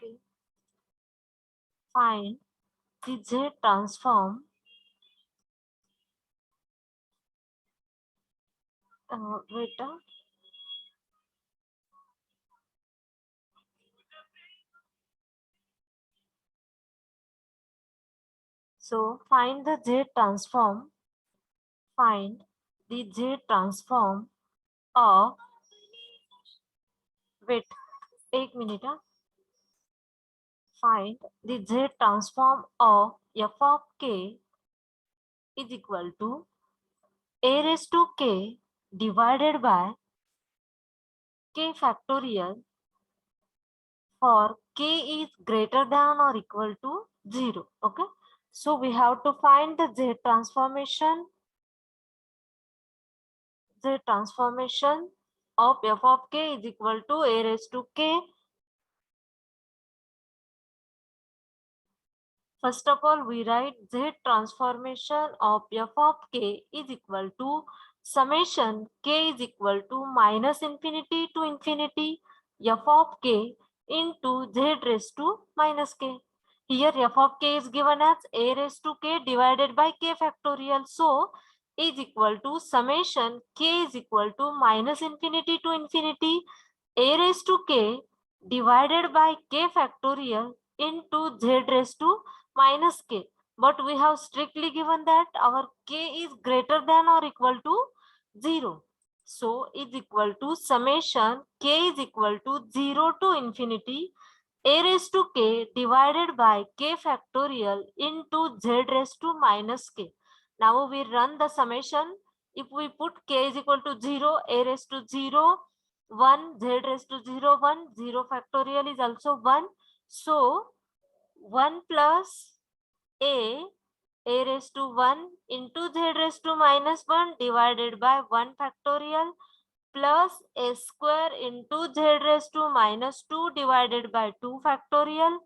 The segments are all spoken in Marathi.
Okay. Find the Z transform. Wait. So find the Z transform. Find the Z transform of. Wait. 1 minute. Find the Z transform of f of k is equal to a raised to k divided by k factorial for k is greater than or equal to 0. Okay. So we have to find the Z transformation of f of k is equal to a raised to k. First of all, we write Z transformation of f of k is equal to summation k is equal to minus infinity to infinity f of k into z raised to minus k. Here f of k is given as a raised to k divided by k factorial. So is equal to summation k is equal to minus infinity to infinity a raised to k divided by k factorial into z raised to minus k, but we have strictly given that our k is greater than or equal to 0. So is equal to summation k is equal to 0 to infinity a raised to k divided by k factorial into z raised to minus k. Now we run the summation. If we put k is equal to 0, a raised to 0, 1, z raised to 0, 1, 0 factorial is also 1. So 1 plus a raised to 1 into z raised to minus 1 divided by 1 factorial plus a square into z raised to minus 2 divided by 2 factorial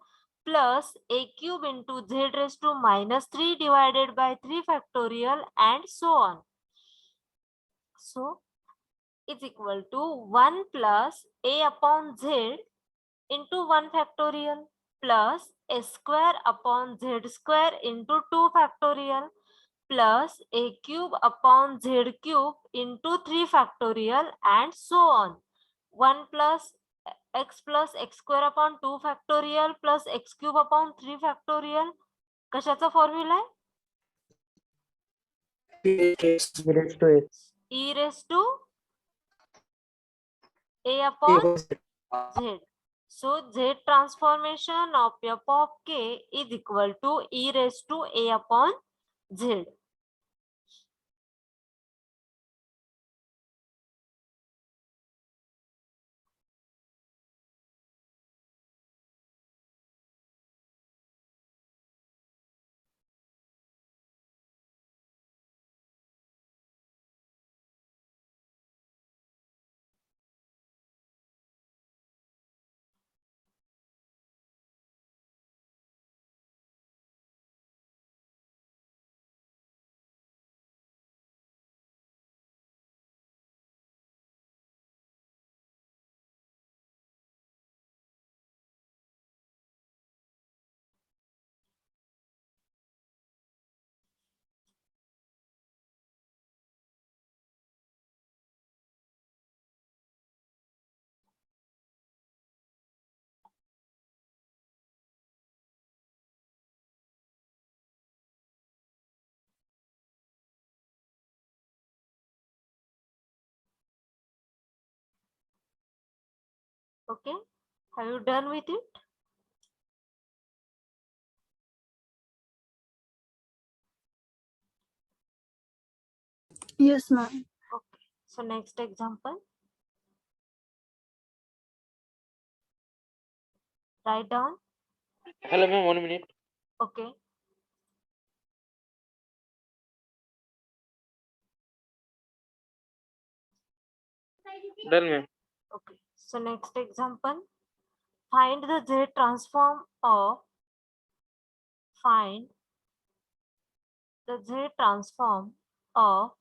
plus a cube into z raised to minus 3 divided by 3 factorial and so on. So is equal to 1 plus a upon z into 1 factorial plus a square upon z square into 2 factorial plus a cube upon z cube into 3 factorial and so on. 1 plus x square upon 2 factorial plus x cube upon 3 factorial. कशाचा फॉर्म्युला आहे? e raised to a upon z. So z transformation of f of k is equal to e raised to a upon z. Okay, have you done with it? Yes, ma'am. Okay, so next example. Write down. Hello, ma'am. 1 minute. Okay. Done, ma'am. Okay. So next example. Find the Z transform of find the Z transform of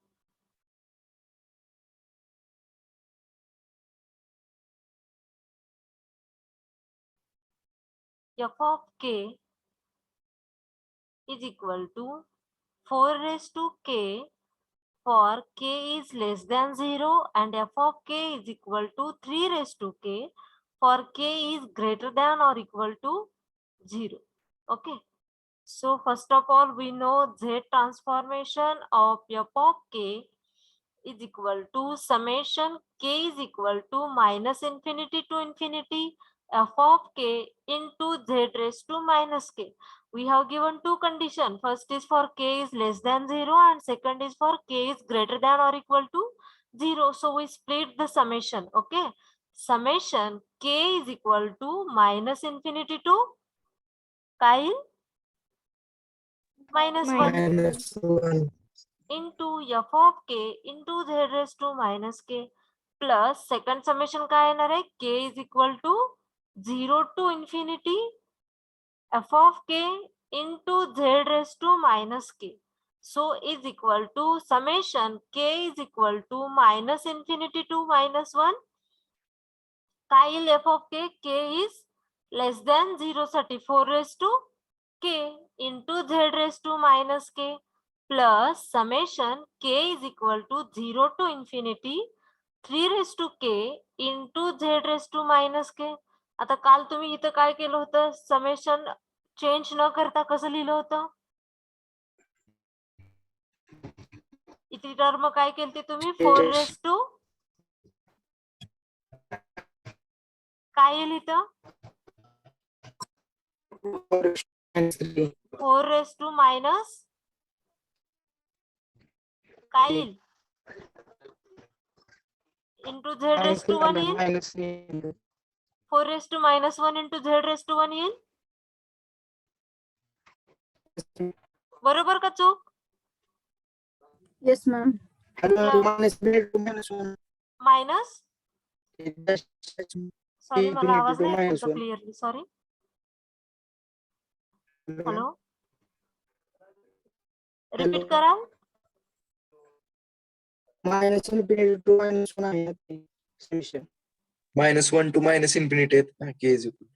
f of k is equal to 4 raised to k for k is less than 0 and f of k is equal to 3 raised to k for k is greater than or equal to 0. Okay. So first of all, we know Z transformation of f of k is equal to summation k is equal to minus infinity to infinity f of k into z raised to minus k. We have given two conditions. First is for k is less than 0 and second is for k is greater than or equal to 0. So we split the summation. Okay. Summation k is equal to minus infinity to Kyle minus 1 -1. into f of k into z raised to minus k plus second summation काय येणार आहे k is equal to 0 to infinity f of k into z raised to minus k. So is equal to summation k is equal to minus infinity to minus 1. Kyle f of k is less than 0 34 raised to k into z raised to minus k plus summation k is equal to 0 to infinity 3 raised to k into z raised to minus k. आता काल तुम्ही इथं काय केलं होतं समेशन चेंज न करता कसं लिहिलं होतं इथे टर्म काय केली तुम्ही 4 रेस टू काय येईल इथं 4 रेस टू मायनस काय येईल इंटू झेड रेस टू 1 येईल 4 raise to minus 1 into z raise to 1 येईल बरोबर का चूक Yes, ma'am. मायनस सॉरी मला आवाज नाही येत होता क्लिअरली सॉरी हॅलो रिपीट करा -infinity to -1 आहे ते समेशन. -1 to -infinity आहेत ना k is equal.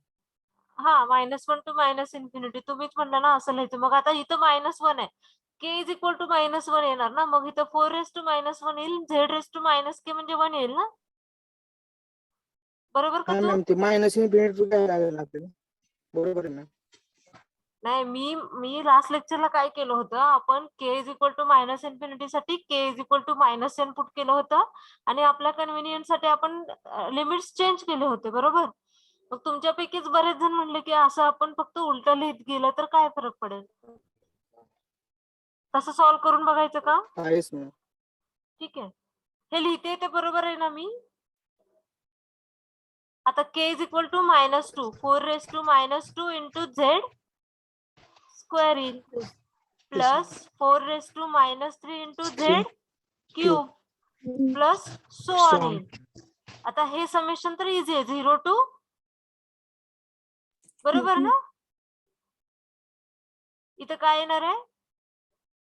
हा -1 टू मायनस इन्फिनिटी तुम्हीच म्हणलं ना असं लिहायचं मग आता इथं -1 आहे k इज इक्वल टू -1 येणार ना मग इथं 4 रेस टू -1 येईल z रेस टू -k म्हणजे 1 येईल ना बरोबर का हा तू मॅम ते -infinity to काय लागेल आपल्याला बरोबर आहे मॅम. नाही मी लास्ट लेक्चरला काय केलं होतं आपण k is equal to minus infinity साठी k is equal to -n put केलं होतं आणि आपल्या कन्व्हिनियन्स साठी आपण लिमिट्स चेंज केले होते बरोबर मग तुमच्यापैकीच बरेच जण म्हणले की असं आपण फक्त उलट लिहित गेलं तर काय फरक पडेल तसं सॉल्व्ह करून बघायचं का येस मॅम. ठीक आहे हे लिहिते ते बरोबर आहे ना मी आता k is equal to -2 4 raise to -2 into Z square येईल plus 4 raise to -3 into Z cube plus so on येईल आता हे समेशन तर इझी आहे 0 टू बरोबर ना इथं काय येणार आहे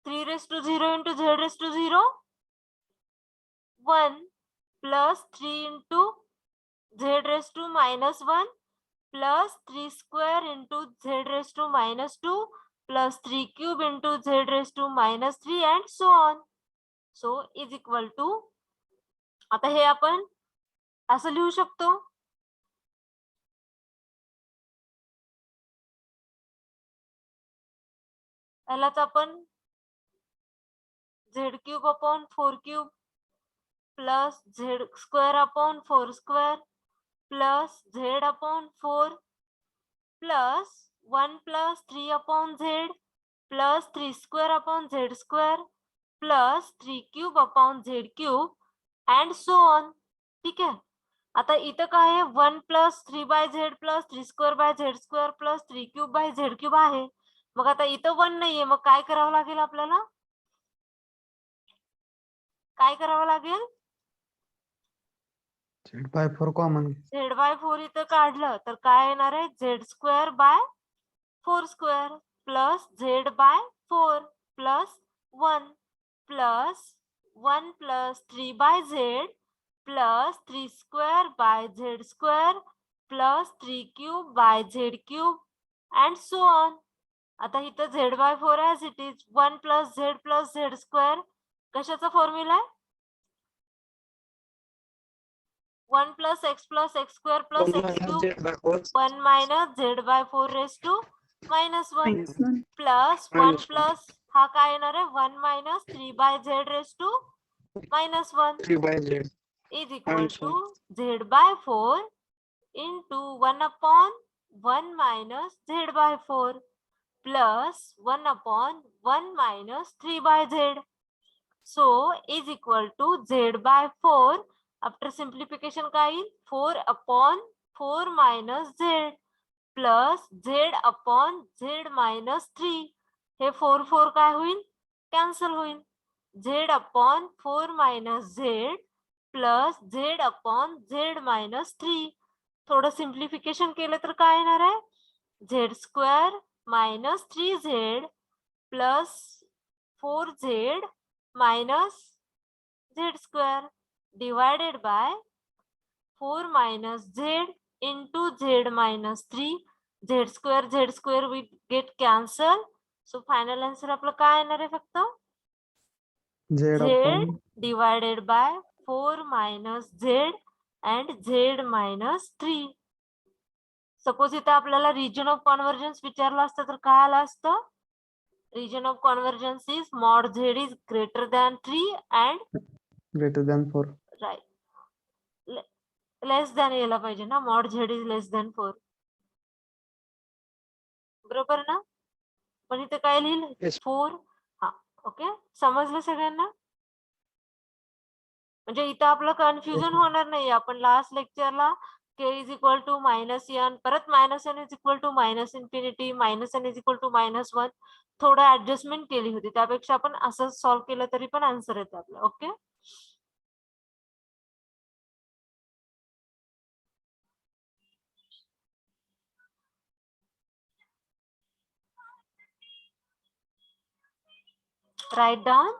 3 raise to 0 into z raise to 0 1 plus 3 into z raise to -1 plus 3 square into z raise to -2 plus 3 cube into z raise to -3 and so on so is equal to आता हे आपण असं लिहू शकतो यालाच आपण z cube upon 4 cube plus z square upon 4 square plus z upon 4 plus 1 plus 3 upon z plus 3 square upon Z square plus 3 cube upon Z cube and so on ठीक आहे आता इथं काय आहे 1 plus 3 by z plus 3 square by z square plus 3 cube by z cube आहे मग आता इथं 1 नाहीये मग काय करावं लागेल आपल्याला काय करावं लागेल Z/4 कॉमन Z/4 इथं काढलं तर काय येणार आहे Z square by 4 square plus z by 4 plus 1 plus 1 plus 3 by z plus 3 square by z square plus 3 cube by z cube and so on. आता इथं z/4 as it is 1 + z + z². कशाचा फॉर्म्युला आहे? 1 + x + x² + 1 x³ minus z by 4 1 - z/4 raised to -1 -1. Plus 1 minus 1 plus हा काय येणार आहे 1 - 3/z raised to -1 3 by z is equal and so to z/4 into 1/1 minus z/4 plus 1/1 minus 3/z. So is equal to z/4. After simplification काय येईल 4/4 minus z plus z/z minus 3. हे 4 काय होईल कॅन्सल होईल. z/4 minus z plus z/z minus 3. थोडं सिम्प्लिफिकेशन केलं तर काय येणार आहे z² minus 3z plus 4z minus z² divided by 4 minus z into z minus 3. z² will get cancel. So final answer आपलं काय येणार आहे फक्त z z upon divided by 4 minus z and z minus 3. Suppose इथं आपल्याला रिजन ऑफ कॉन्व्हर्जन्स विचारलं असतं तर काय आलं असतं region of convergence is mod z is greater than 3 and greater than 4 right less than यायला पाहिजे ना mod z is less than 4 बरोबर ना पण इथे काय लिहिलं Yes. 4. हा ओके समजलं सगळ्यांना म्हणजे इथं आपलं कन्फ्युजन होणार नाही. आपण last लेक्चरला k is equal to -n परत -n is equal to -infinity -n is equal to -1 थोडं ऍडजस्टमेंट केली होती. त्यापेक्षा आपण असं सॉल्व्ह केलं तरी पण आन्सर येते आपलं. Okay write down.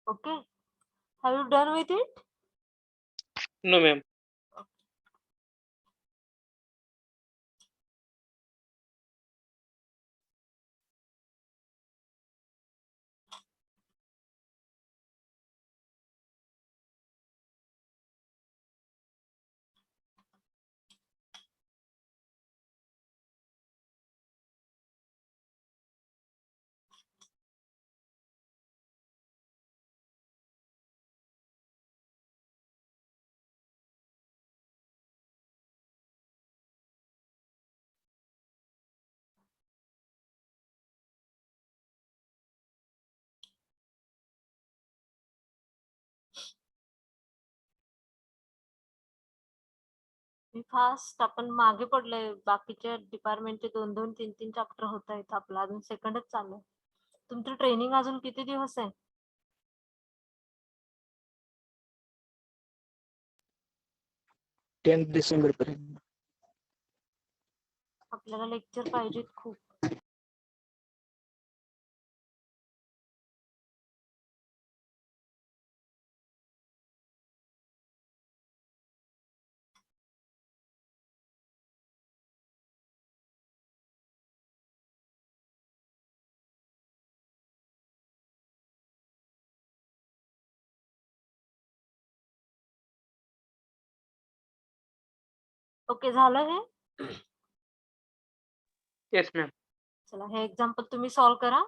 Okay, have you done with it? No, ma'am. Fast आपण मागे पडलोय. बाकीच्या डिपार्टमेंटचे 2-2, 3-3 चॅप्टर होत आहेत. आपलं अजून सेकंडच चालू आहे. तुमचं ट्रेनिंग अजून किती दिवस आहे? 10th डिसेंबर पर्यंत आपल्याला लेक्चर पाहिजेत खूप. ओके झालं हे? Yes ma'am. चला हे एक्झाम्पल तुम्ही सॉल्व करा.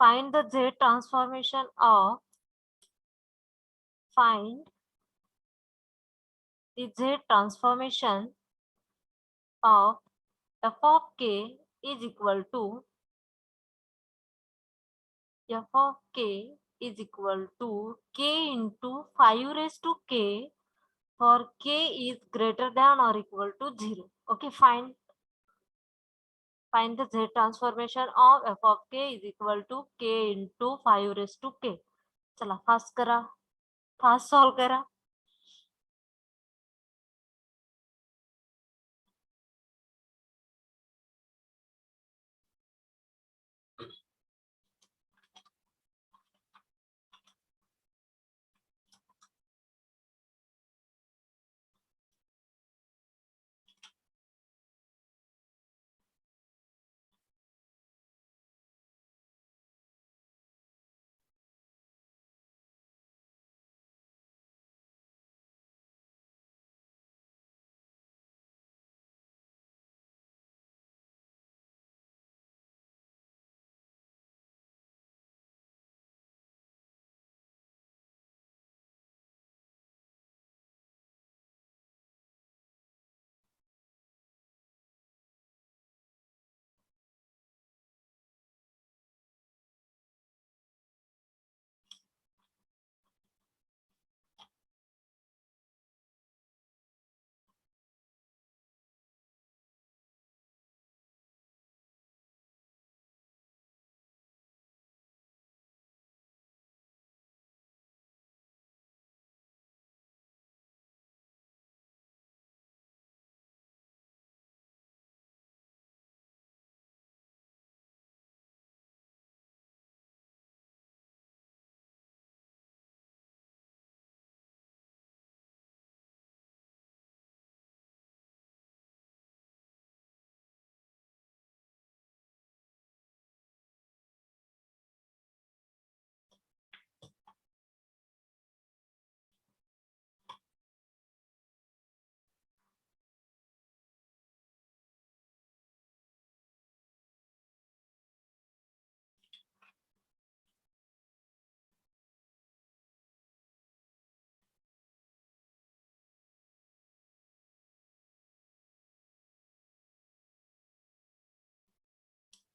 Find the z transformation of find the z transformation of f of k is equal to f of k is equal to k into 5 raised to k for k is greater than or equal to 0. Okay, find the z transformation of f of k is equal to k into 5 raised to k. चला फास्ट करा, फास्ट सॉल्व करा.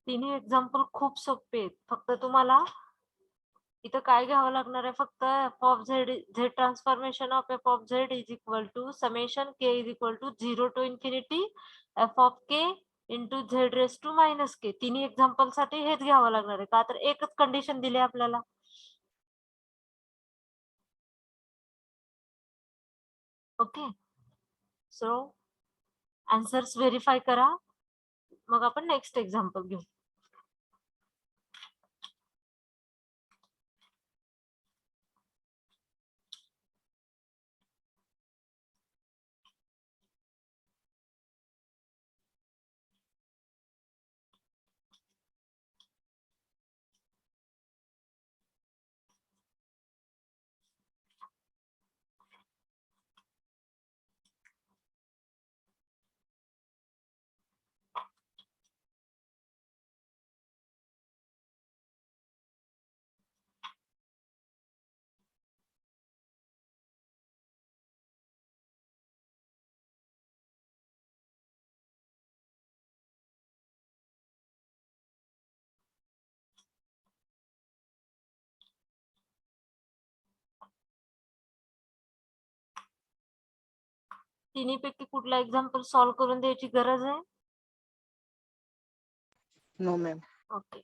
तिन्ही एक्झाम्पल खूप सोपे आहेत. फक्त तुम्हाला इथं काय घ्यावं लागणार आहे, फक्त f of z z transformation of F of z is equal to summation k is equal to 0 to infinity f of k into z raise to minus k. तिन्ही एक्झाम्पल साठी हेच घ्यावं लागणार आहे. का तर एकच कंडिशन दिली आपल्याला. ओके, सो आन्सर्स व्हेरीफाय करा, मग आपण नेक्स्ट एक्झाम्पल घेऊ. तिन्ही पैकी कुठला एक्झाम्पल सॉल्व करून द्यायची गरज आहे? No, ma'am. ओके,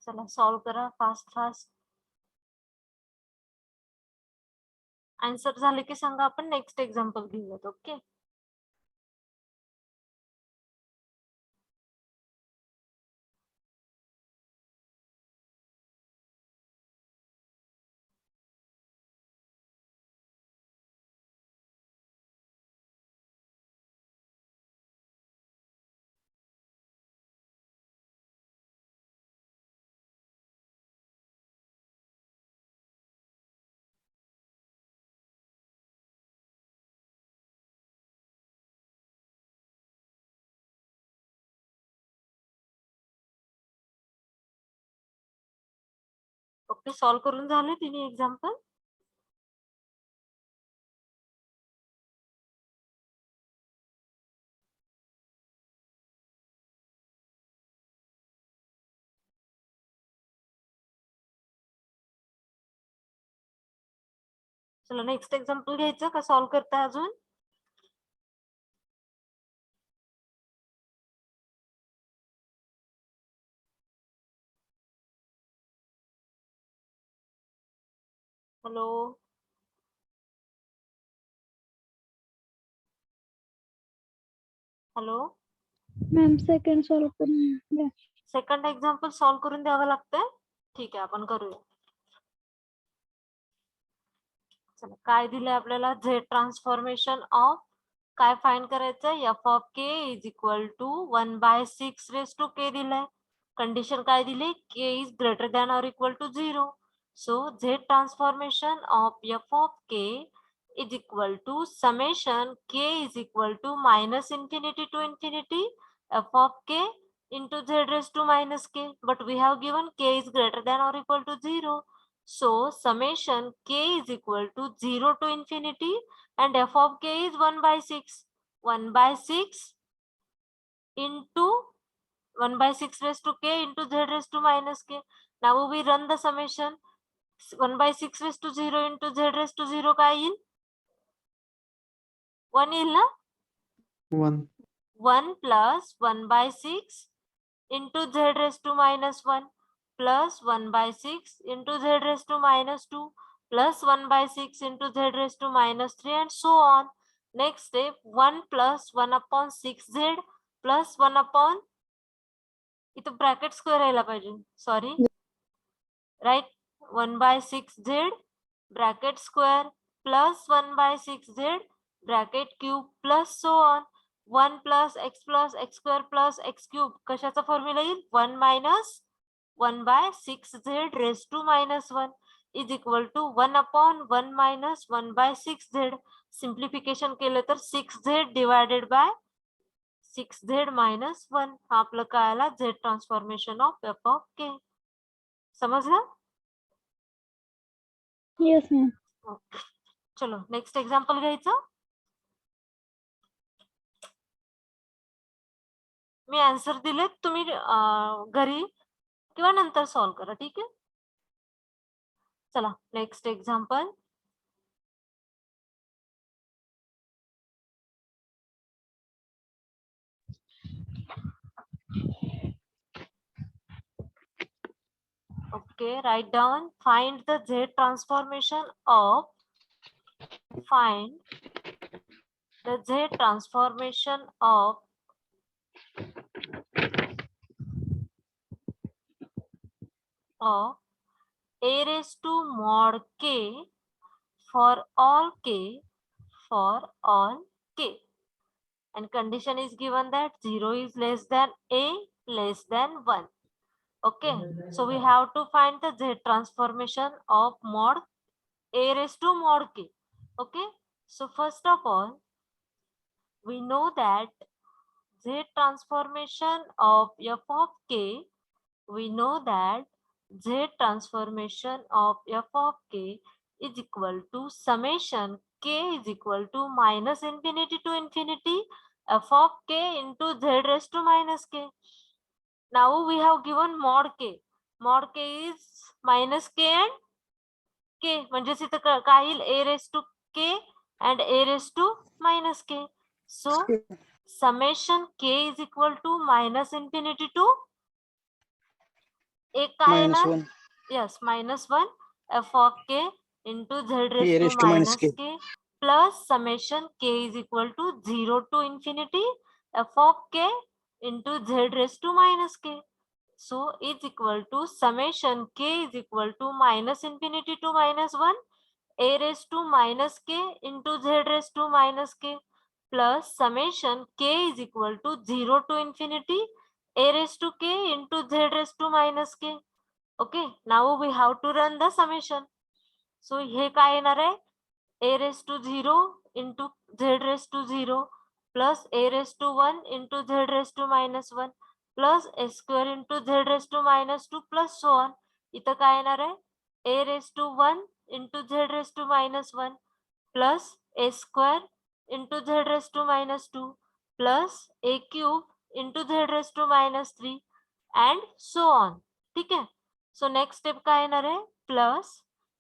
चला सॉल्व करा फास्ट फास्ट. आन्सर झाले की सांगा, आपण नेक्स्ट एक्झाम्पल घेऊयात. ओके, ओके, सॉल्व करून झाले तिन्ही एक्झाम्पल. चला नेक्स्ट एक्झाम्पल घ्यायचं का सॉल्व करता अजून. Hello, hello. Ma'am second solve करून द्या. सेकंड एक्झाम्पल सॉल्व करून द्यावं लागतंय. ठीक आहे, आपण करूया. चला, काय दिलंय आपल्याला, झेड ट्रान्सफॉर्मेशन ऑफ काय फाइंड करायचं, F of K is equal to 1/6 raise to K दिलंय. कंडिशन काय दिली, K is greater than or equal to 0. So Z transformation of F of K is equal to summation k is equal to minus infinity to infinity f of k into z raised to minus k, but we have given k is greater than or equal to 0. So summation k is equal to 0 to infinity and f of k is 1/6. 1/6 into 1/6 raised to k into z raised to minus k. Now we run the summation. 1/6 raised to 0 into z raised to 0 काय येईल, 1 येईल ना. 1 1 plus 1/6 into z raised to minus 1 plus 1/6 into z raised to minus 2 plus 1/6 into z raised to minus 3 and so on. Next step, 1 plus 1 upon 6z plus 1 upon, इथं ब्रॅकेट स्क्वेअर यायला पाहिजे, sorry, right. 1/6z bracket square plus 1/6z bracket cube plus so on. 1 plus x square plus x cube कशाचा फॉर्म्युला येईल, 1 minus 1/6z raised to minus 1 is equal to 1 upon 1 minus 1/6z. Simplification केलं तर 6z divided by 6z minus 1 हा आपलं काय आला, z transformation of f of k. समजलं. Yes ma'am. चलो नेक्स्ट एक्झाम्पल घ्यायचं. मी आन्सर दिले, तुम्ही घरी किंवा नंतर सॉल्व करा, ठीक आहे. चला next example. Okay, write down, find the z transformation of, find the z transformation of a raised to mod k for all k, for all k, and condition is given that 0 is less than a, less than 1. Okay, so we have to find the z transformation of mod a raised to mod k. Okay, so first of all, we know that z transformation of f of k, we know that z transformation of f of k is equal to summation k is equal to minus infinity to infinity f of k into z raised to minus k. Now we have given mod k. Mod k is minus k and k. म्हणजे इथं काय येईल, a raised to k and a raised to minus k. So summation k is equal to minus infinity to एक काय minus येणार, 1 yes minus 1 f of k into z a raised to raised to minus minus k plus summation k is equal to 0 to infinity f of k into z raised to minus k. So is equal to summation k is equal to minus infinity to minus 1 a raised to minus k into z raised to minus k plus summation k is equal to 0 to infinity a raised to k into z raised to minus k. Okay, now we have to run the summation. So हे काय येणार आहे, a raised to 0 into z raised to 0 plus a raised to 1 into z raised to minus 1 plus a square into z raised to minus 2 plus so on. इथं काय येणार आहे, a raised to 1 into z raised to minus 1 plus a square into z raised to minus 2 plus a cube into z raised to minus 3 and so on. ठीक आहे. सो नेक्स्ट स्टेप काय येणार आहे प्लस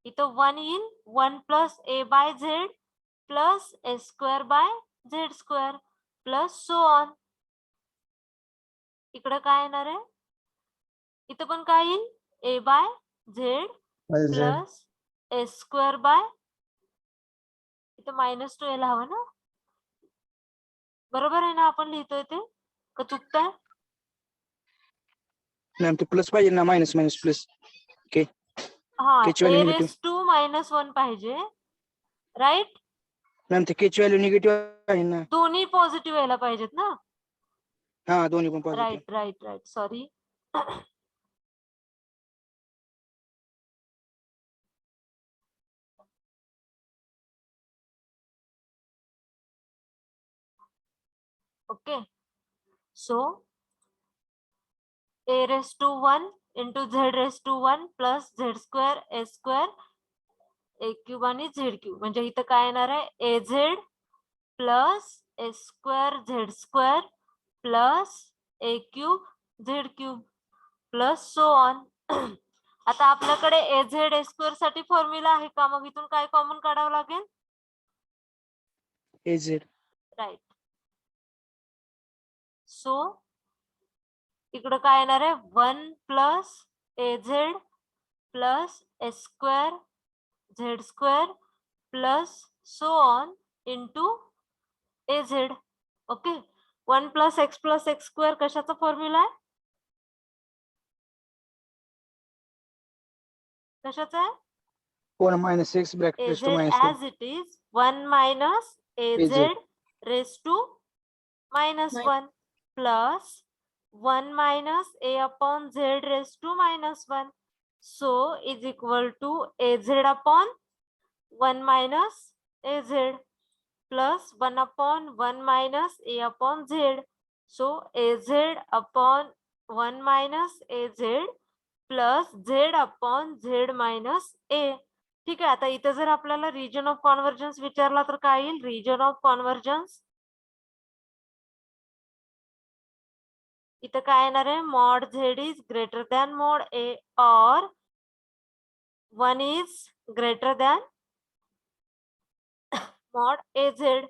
इथं 1 येईल 1 plus a by z plus a square by z square plus so on. इकडे काय येणार आहे इथं पण काय येईल a by z plus a square by इथं -2 यायला हवं ना बरोबर आहे ना आपण लिहितोय ते का चुकतंय मॅम ते प्लस पाहिजे ना मायनस मायनस प्लस ओके हा H value a negative. Raise to -1 पाहिजे राईट मॅम ते केच व्हॅल्यू निगेटिव्ह आहे ना दोन्ही पॉझिटिव्ह यायला पाहिजेत ना हा दोन्ही पण positive right right right sorry okay so a raised to 1 into z raised to 1 plus z square a square a cube आणि z cube म्हणजे इथं काय येणार आहे az plus a square z square plus a cube z cube plus so on. आता आपल्याकडे az a square साठी फॉर्म्युला आहे का मग इथून काय कॉमन काढावं लागेल एझेड राईट सो इकडं काय येणार आहे 1 plus az plus a square z square plus so on into az. Okay 1 plus x square कशाचा फॉर्म्युला आहे कशाचा आहे one minus x bracket az to minus as it is 1 minus az AZ. raised to -1 plus 1 minus a upon z raised to -1 so is equal to az upon 1 minus az plus 1 upon 1 minus a upon z so az upon 1 minus az plus z upon z minus a. ठीक आहे आता इथे जर आपल्याला रिजन ऑफ कॉन्व्हर्जन्स विचारला तर काय येईल रिजन ऑफ कॉन्व्हर्जन्स इथं काय येणार आहे mod Z is greater than mod A और 1 is greater than mod A Z.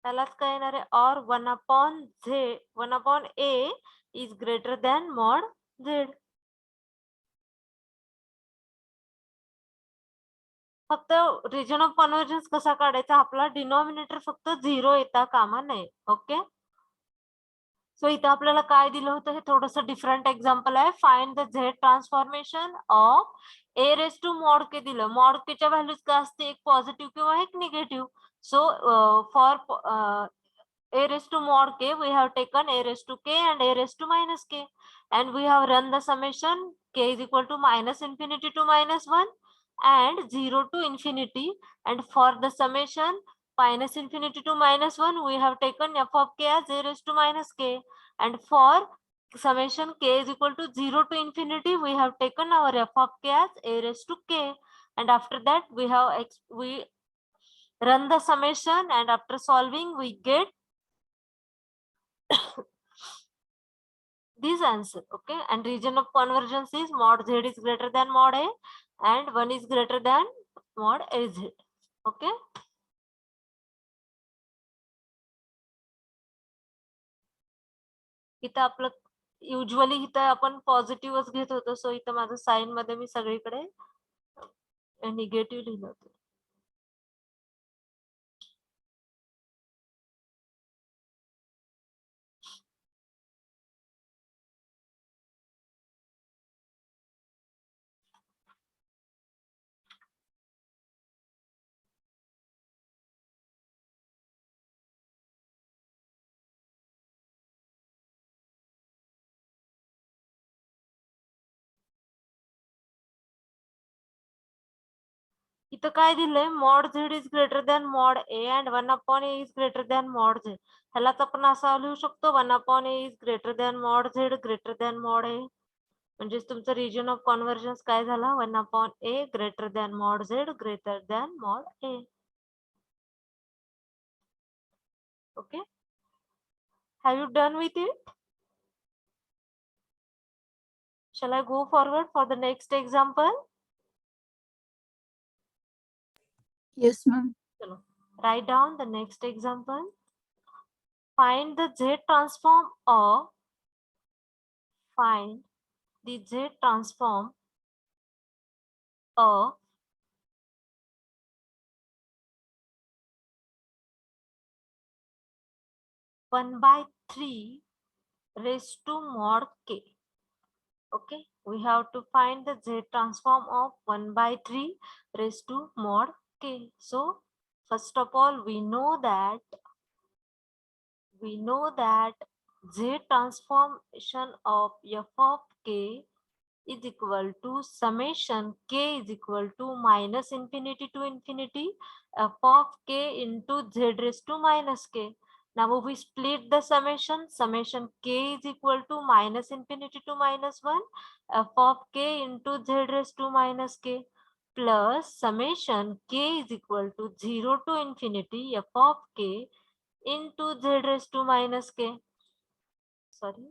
त्यालाच काय येणार आहे और 1 upon A is greater than mod Z. फक्त रिजन ऑफ कॉन्व्हर्जन्स कसा काढायचा आपला डिनॉमिनेटर फक्त 0 येता कामा नये ओके. सो इथं आपल्याला काय दिलं होतं हे थोडंसं डिफरंट एक्झाम्पल आहे find the Z transformation of A raise to mod K दिलं मॉड केच्या व्हॅल्यूज काय असते एक पॉझिटिव्ह किंवा एक negative so for a raised to mod k we have taken a raised to k and a raised to minus k and we have run the summation k is equal to -infinity to -1 and 0 to infinity and for the summation -infinity to -1 we have taken f of k as a raised to -k and for summation k is equal to 0 to infinity we have taken our f of k as a raised to k and after that we run the summation and after solving we get this answer okay and region of convergence is mod z is greater than mod a and 1 is greater than mod az okay. इथं आपलं युजली इथं आपण पॉझिटिव्हच घेत होतो सो इथं माझं साइन मध्ये मी सगळीकडे निगेटिव्ह लिहिलं होतं. इथं काय दिलंय, mod Z is greater than mod A and 1/a is greater than mod Z. ह्यालाच आपण असं लिहू शकतो 1/a is greater than mod Z greater than mod A. म्हणजे तुमचं रिजन ऑफ कॉन्व्हर्जन्स काय झाला, 1/a greater than mod Z greater than mod A. Okay, have you done with it? Shall I go forward for the next example? Yes, ma'am. Chalo. Write down the next example. Find the Z transform of find the Z transform of one by 3 raised to mod k. Okay, we have to find the Z transform of 1 by 3 raised to mod k. So first of all, we know that Z transformation of f of k is equal to summation k is equal to minus infinity to infinity f of k into z raised to minus k. Now we split the summation. Summation k is equal to minus infinity to minus 1 f of k into z raised to minus k plus summation k is equal to 0 to infinity f of k into z raised to minus k. Sorry.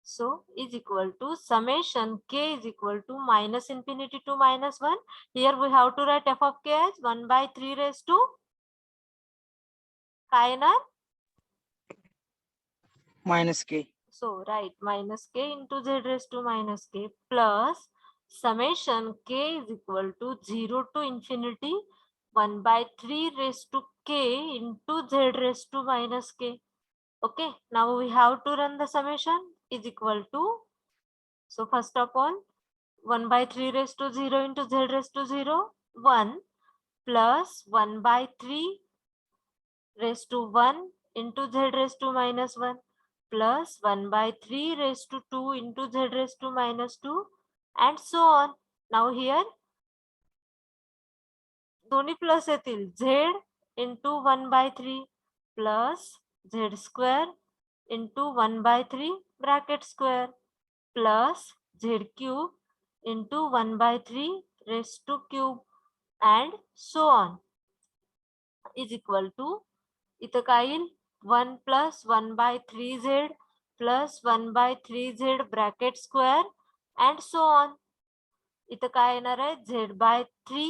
So is equal to summation k is equal to minus infinity to minus 1. Here we have to write f of k as 1 by 3 raised to काय येणार? minus k. So write minus k into z raised to minus k plus summation k is equal to 0 to infinity 1 by 3 raised to k into z raised to minus k. Okay, now we have to run the summation is equal to, so first of all 1 by 3 raised to 0 into z raised to 0 1 plus 1 by 3 raised to 1 into z raised to minus 1 plus 1 by 3 raised to 2 into z raised to minus 2 and so on. Now here दोन्ही प्लस येतील, z into 1 by 3 plus z square into 1 by 3 bracket square plus z cube into 1 by 3 raised to cube and so on is equal to, इथं काय येईल 1 plus 1 by 3z plus 1 by 3z bracket square and so on. इथं काय येणार आहे z by 3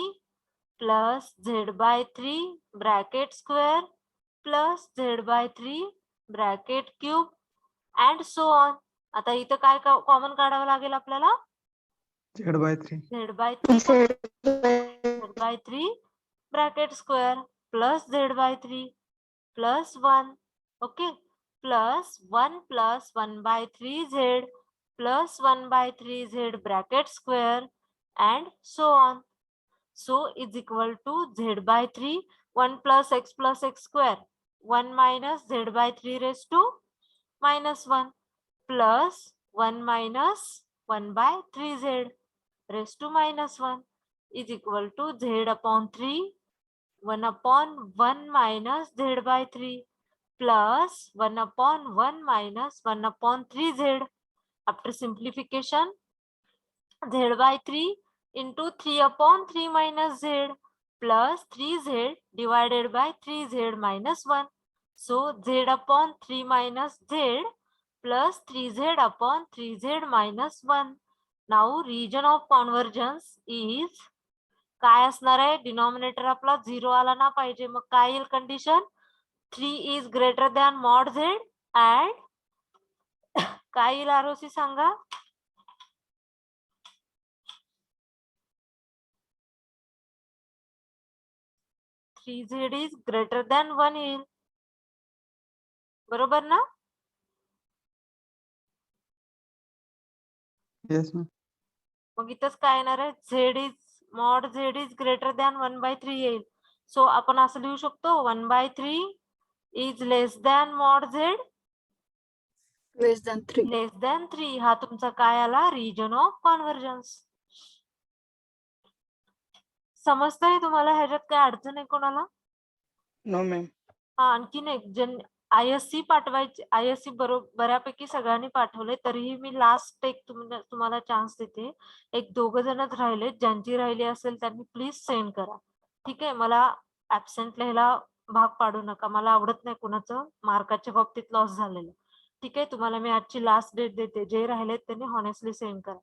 plus z by 3 bracket square plus z by 3 bracket cube and so on. आता इथं काय कॉमन काढावं लागेल आपल्याला, Z by 3. z by 3 z by 3 bracket square plus z by 3 plus 1, okay, plus 1 plus 1 by 3z plus 1 by 3z bracket square and so on. So is equal to z by 3 1 plus x square 1 minus z by 3 raised to minus 1 plus 1 minus 1 by 3z raised to minus 1 is equal to z upon 3 1 upon 1 minus z by 3 plus 1 upon 1 minus 1 upon 3z. After simplification, z by 3 into 3 upon 3 minus z plus 3z divided by 3z minus 1. So z upon 3 minus z plus 3z upon 3z minus 1. Now region of convergence is काय असणार आहे, डिनॉमिनेटर आपला 0 आला ना पाहिजे, मग काय येईल condition 3 is greater than mod Z and काय येईल आरोसी सांगा, 3z इज ग्रेटर दॅन 1 येईल, बरोबर ना. Yes, ma'am. मग इथंच काय येणार आहे, Z is mod Z is greater than 1 by 3 येईल. सो आपण असं लिहू शकतो 1 by 3 is less than mod Z Less than 3. Less than 3. हा तुमचा काय आला, रिजन ऑफ कॉन्व्हर्जन्स. समजतंय तुम्हाला? ह्याच्यात काय अडचण आहे कोणाला? No ma'am. हा, आणखीन एक जन ISC पाठवायचे, ISC बऱ्यापैकी सगळ्यांनी पाठवले, तरीही मी लास्ट एक तुम्हाला चान्स देते. एक दोघ जणच राहिले, ज्यांची राहिली असेल त्यांनी प्लीज सेंड करा. ठीक आहे, मला ऍबसेंट लिहायला भाग पाडू नका. मला आवडत नाही कुणाचं मार्काच्या बाबतीत लॉस झालेलं. ठीक आहे, तुम्हाला मी आजची लास्ट डेट देते. जे राहिलेत त्यांनी हॉनेस्टली सेंड करा.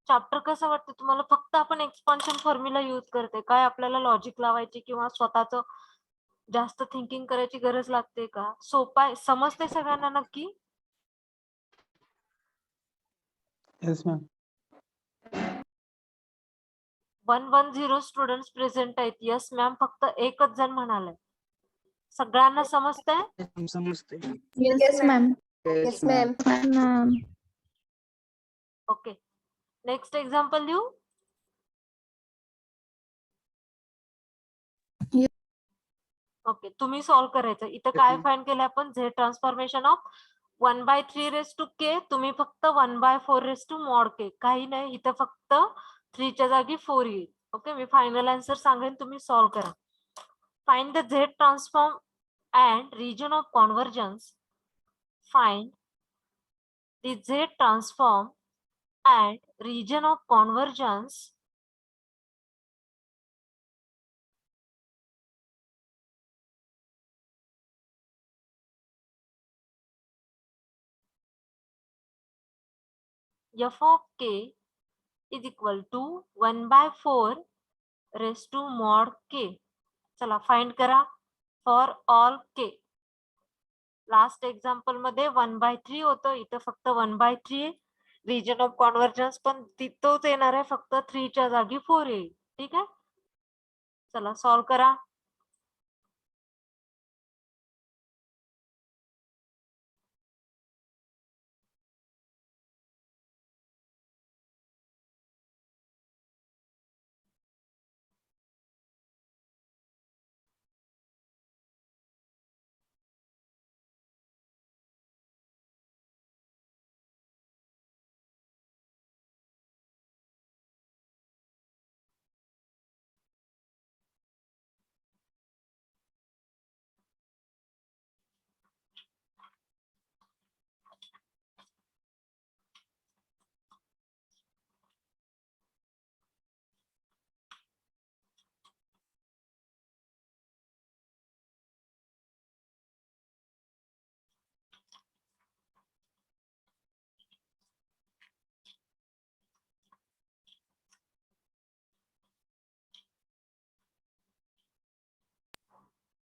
चॅप्टर कसं वाटतं तुम्हाला? फक्त आपण एक्सपान्शन फॉर्म्युला यूज करते काय? आपल्याला लॉजिक लावायची किंवा स्वतःच जास्त थिंकिंग करायची गरज लागते का? सोपा आहे, समजते सगळ्यांना नक्की? Yes ma'am. 110 स्टुडंट्स प्रेझेंट आहेत. यस मॅम, फक्त एकच जण म्हणाले. सगळ्यांना समजतंय? समजते. Yes, ma'am. Yes ma'am. Ma'am. Okay, next example देऊ? Yes. ओके, तुम्ही सॉल्व्ह करायचं. इथं काय फाइंड केलं आपण? Z transformation of 1/3 raise to K. तुम्ही फक्त 1/4 रेस टू मॉड के. काही नाही, इथं फक्त 3 च्या जागी 4 येईल. ओके, मी फायनल आन्सर सांगेन, तुम्ही सॉल्व्ह करा. Find the Z transform and region of convergence. Find the Z transform and region of convergence f of k is equal to 1/4 raised to mod k. चला फाइंड करा for all k. Last example मध्ये 1/3 होतं, इथं फक्त 1/3 आहे. रिजन ऑफ कॉन्व्हर्जन्स पण तिथंच येणार आहे, फक्त 3 च्या जागी 4 येईल. ठीक आहे, चला सॉल्व्ह करा.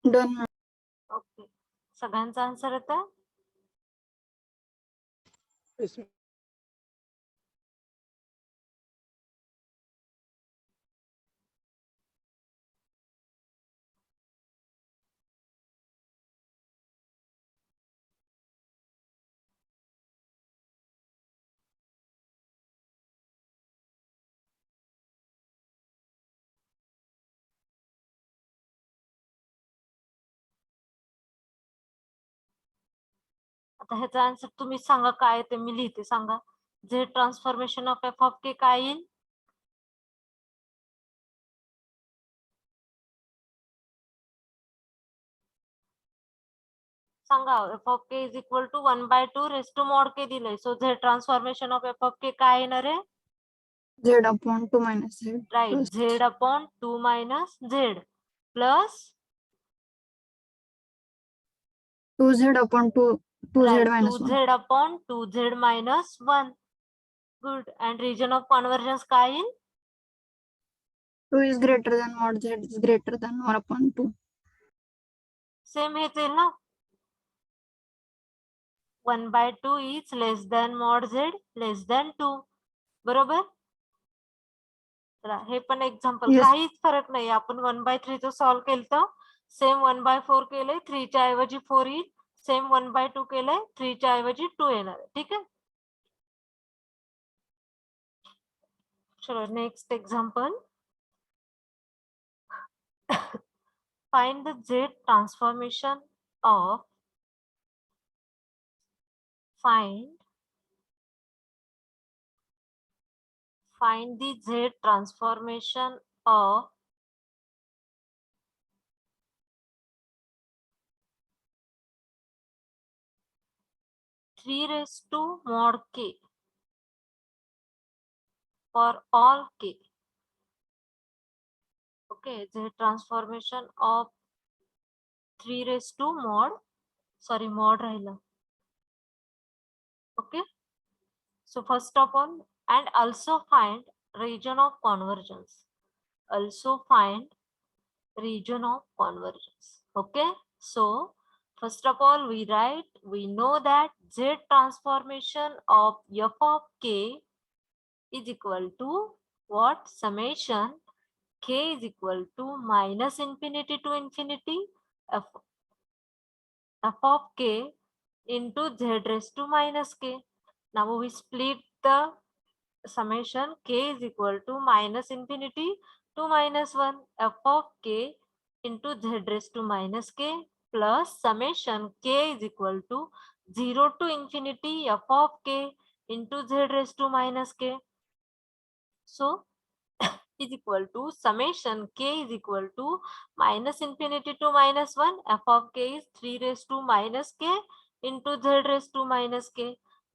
Done, ma'am. ओके, सगळ्यांचा आन्सर येतं? Yes ma'am. आता ह्याचा आन्सर तुम्ही सांगा काय ते, मी लिहिते. सांगा Z transformation of F of K काय येईल? सांगा. F of K is equal to 1/2 raise to mod K दिलंय. So Z transformation of F of K काय येणार आहे? Z upon 2 minus Z. Right, plus Z upon 2 minus Z plus 2Z upon 2Z minus 1. 2Z upon 2Z minus 1. Good. And region of convergence काय येईल? 2 is greater than mod Z is greater than 1 upon 2. Same हेच येईल ना. 1/2 is less than mod Z less than 2. बरोबर. चला हे पण एक्झाम्पल Yes. काहीच फरक नाही. आपण 1/3 चं सॉल्व्ह केलं, सेम 1/4 केलंय, 3 च्या ऐवजी 4 येईल. सेम 1/2 केलंय, 3 च्या ऐवजी 2 येणार आहे. ठीक आहे. चलो next example. Find the Z transformation of find the Z transformation of 3 raised to mod k for all k. Okay, Z transformation of 3 raised to mod राहिलं. Okay, so first of all, and also find region of convergence. Okay, so first of all we know that Z transformation of f of k is equal to what? Summation k is equal to minus infinity to infinity f of k into z raised to minus k. Now we split the summation k is equal to minus infinity to minus 1 f of k into z raised to minus k plus summation k is equal to 0 to infinity f of k into z raised to minus k. So is equal to summation k is equal to minus infinity to minus 1 f of k is 3 raised to minus k into z raised to minus k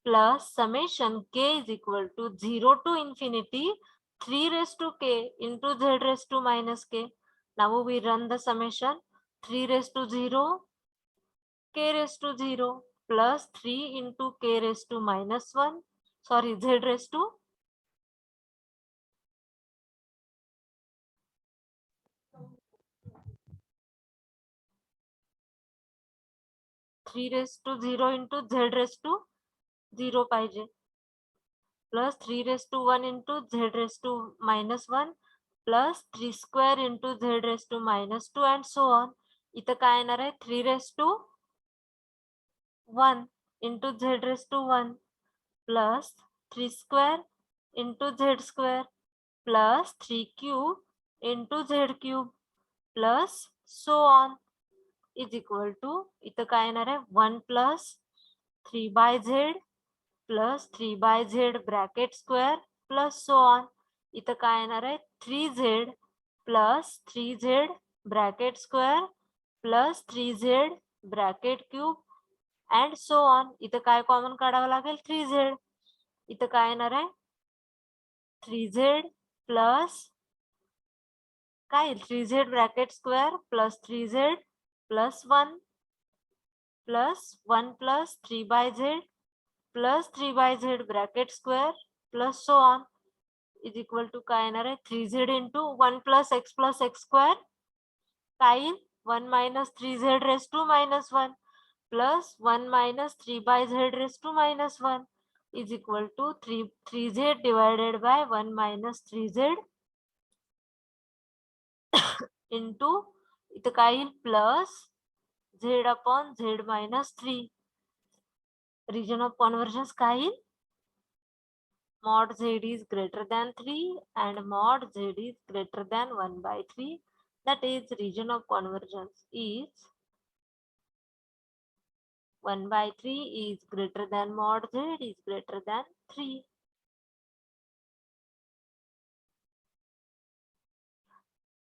plus summation k is equal to 0 to infinity 3 raised to k into z raised to minus k. Now we run the summation 3 raised to 0 k raised to 0 plus 3 into k raised to minus 1 z raised to 3 raised to 0 into z raised to 0 पाहिजे plus 3 raised to 1 into z raised to minus 1 plus 3 square into z raised to minus 2 and so on. इथं काय येणार आहे 3 raised to 1 into z raised to 1 plus 3 square into z square plus 3 cube into z cube plus so on is equal to इथं काय येणार आहे 1 plus 3 by z plus 3 by z bracket square plus so on. इथं काय येणार आहे 3z plus 3z bracket square plus 3z bracket cube and so on. इथं काय कॉमन काढावं लागेल 3z. इथं काय येणार आहे 3z plus काय 3z bracket square plus 3z plus 1 plus 1 plus 3 by z plus 3 by z bracket square plus so on is equal to काय येणार आहे 3z into 1 plus x square काय येईल 1 minus 3z raised to minus 1 plus 1 minus 3 by z raised to minus 1 is equal to 3z divided by 1 minus 3z into इथं काय येईल plus z upon z minus 3. Region of convergence काय येईल mod z is greater than 3 and mod z is greater than 1/3. That is region of convergence is 1/3 is greater than mod z is greater than 3.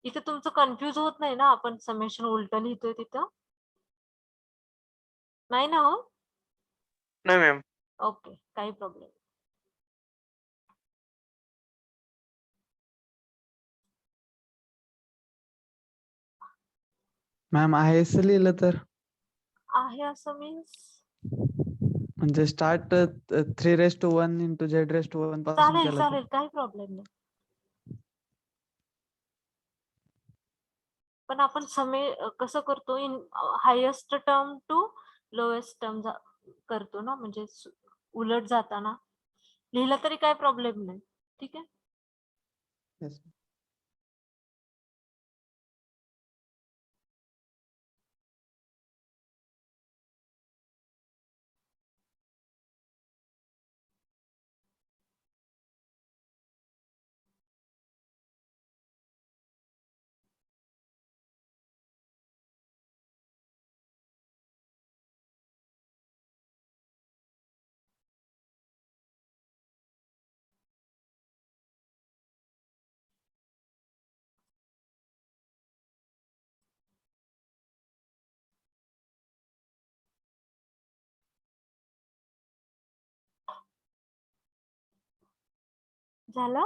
इथे तुमचं कन्फ्यूज होत नाही ना आपण समेशन उलट लिहितोय तिथं नाही ना हो No, ma'am. ओके काही प्रॉब्लेम मॅम आहे असं लिहिलं तर आहे असं मीन्स म्हणजे start 3 raised to 1 into z raised to 1 पासून चालेल केलं तर चालेल काही प्रॉब्लेम नाही पण आपण कसं करतो in highest term to lowest term करतो ना म्हणजे उलट जाताना लिहिलं तरी काय प्रॉब्लेम नाही ठीक आहे Yes. झालं?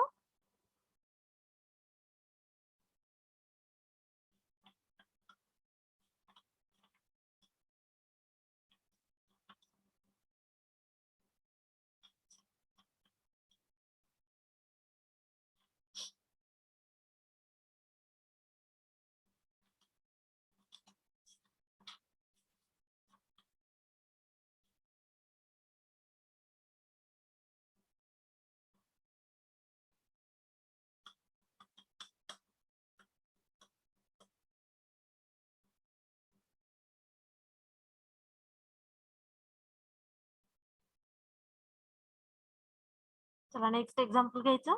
चला नेक्स्ट एक्झाम्पल घ्यायचं.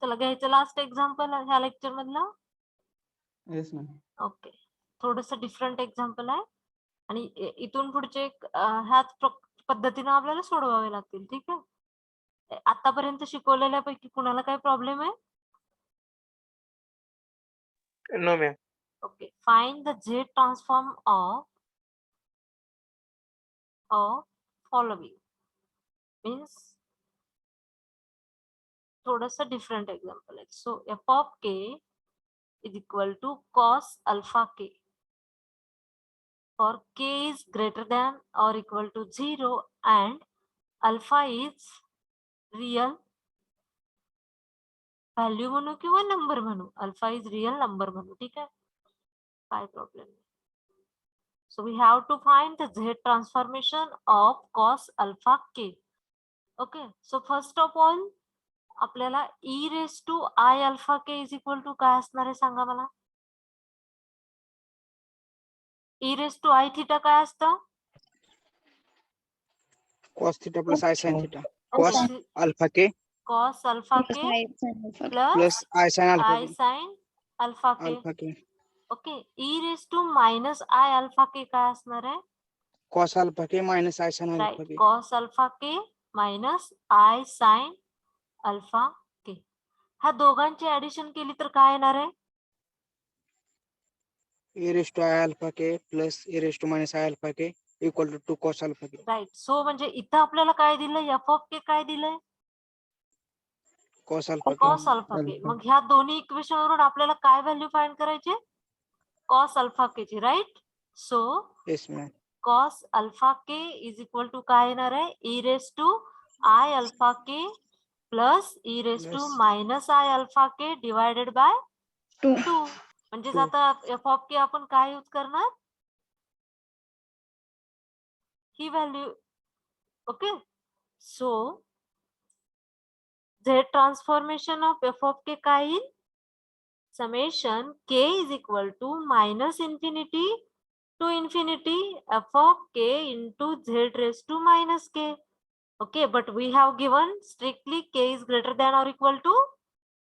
चला घ्यायचं लास्ट एक्झाम्पल ह्या लेक्चर मधलं. Yes ma'am. ओके, थोडस डिफरंट एक्झाम्पल आहे आणि इथून पुढचे ह्याच पद्धतीने आपल्याला सोडवावे लागतील. ठीक आहे, आतापर्यंत शिकवलेल्या पैकी कुणाला काही प्रॉब्लेम आहे? No, ma'am. Okay, find the Z transform of following. Means थोडासा डिफरंट एक्झाम्पल आहे. So f of k is equal to cos alpha k for k is greater than or equal to 0 and alpha is real value म्हणू किंवा नंबर म्हणू. अल्फा इज रियल नंबर म्हणू. ठीक आहे, काय प्रॉब्लेम नाही. So we have to find the Z transformation of cos alpha k. Okay, so first of all आपल्याला e raised to I alpha k is equal to काय असणार आहे सांगा मला. e raised to I theta काय असतं? cos theta plus I sin theta. Cos alpha k cos alpha k plus plus I sin alpha I k. sin alpha k. Alpha k. Okay, e raised to minus I alpha k काय असणार आहे? Cos alpha k minus I sin alpha right, k. cos alpha k minus I sin alpha k. ह्या दोघांची ऍडिशन केली तर काय येणार आहे? E raised to I alpha k plus E raised to minus I alpha k equal to 2 cos alpha k. Right, so म्हणजे इथं आपल्याला काय दिलंय? f of k काय दिलंय? Cos alpha k. cos alpha k. मग ह्या दोन्ही इक्वेशन वरून आपल्याला काय व्हॅल्यू फाइंड करायचे? cos alpha k ची. Right, so Yes ma'am. cos alpha k is equal to काय येणार आहे? e raised to I alpha k plus e raised to Plus. minus I alpha k divided by 2. म्हणजेच Two. आता f of k आपण काय यूज करणार? ही value. Okay, so Z transformation of f of k काय येईल? Summation k is equal to minus infinity to infinity f of k into z raised to minus k. Okay, but we have given strictly k is greater than or equal to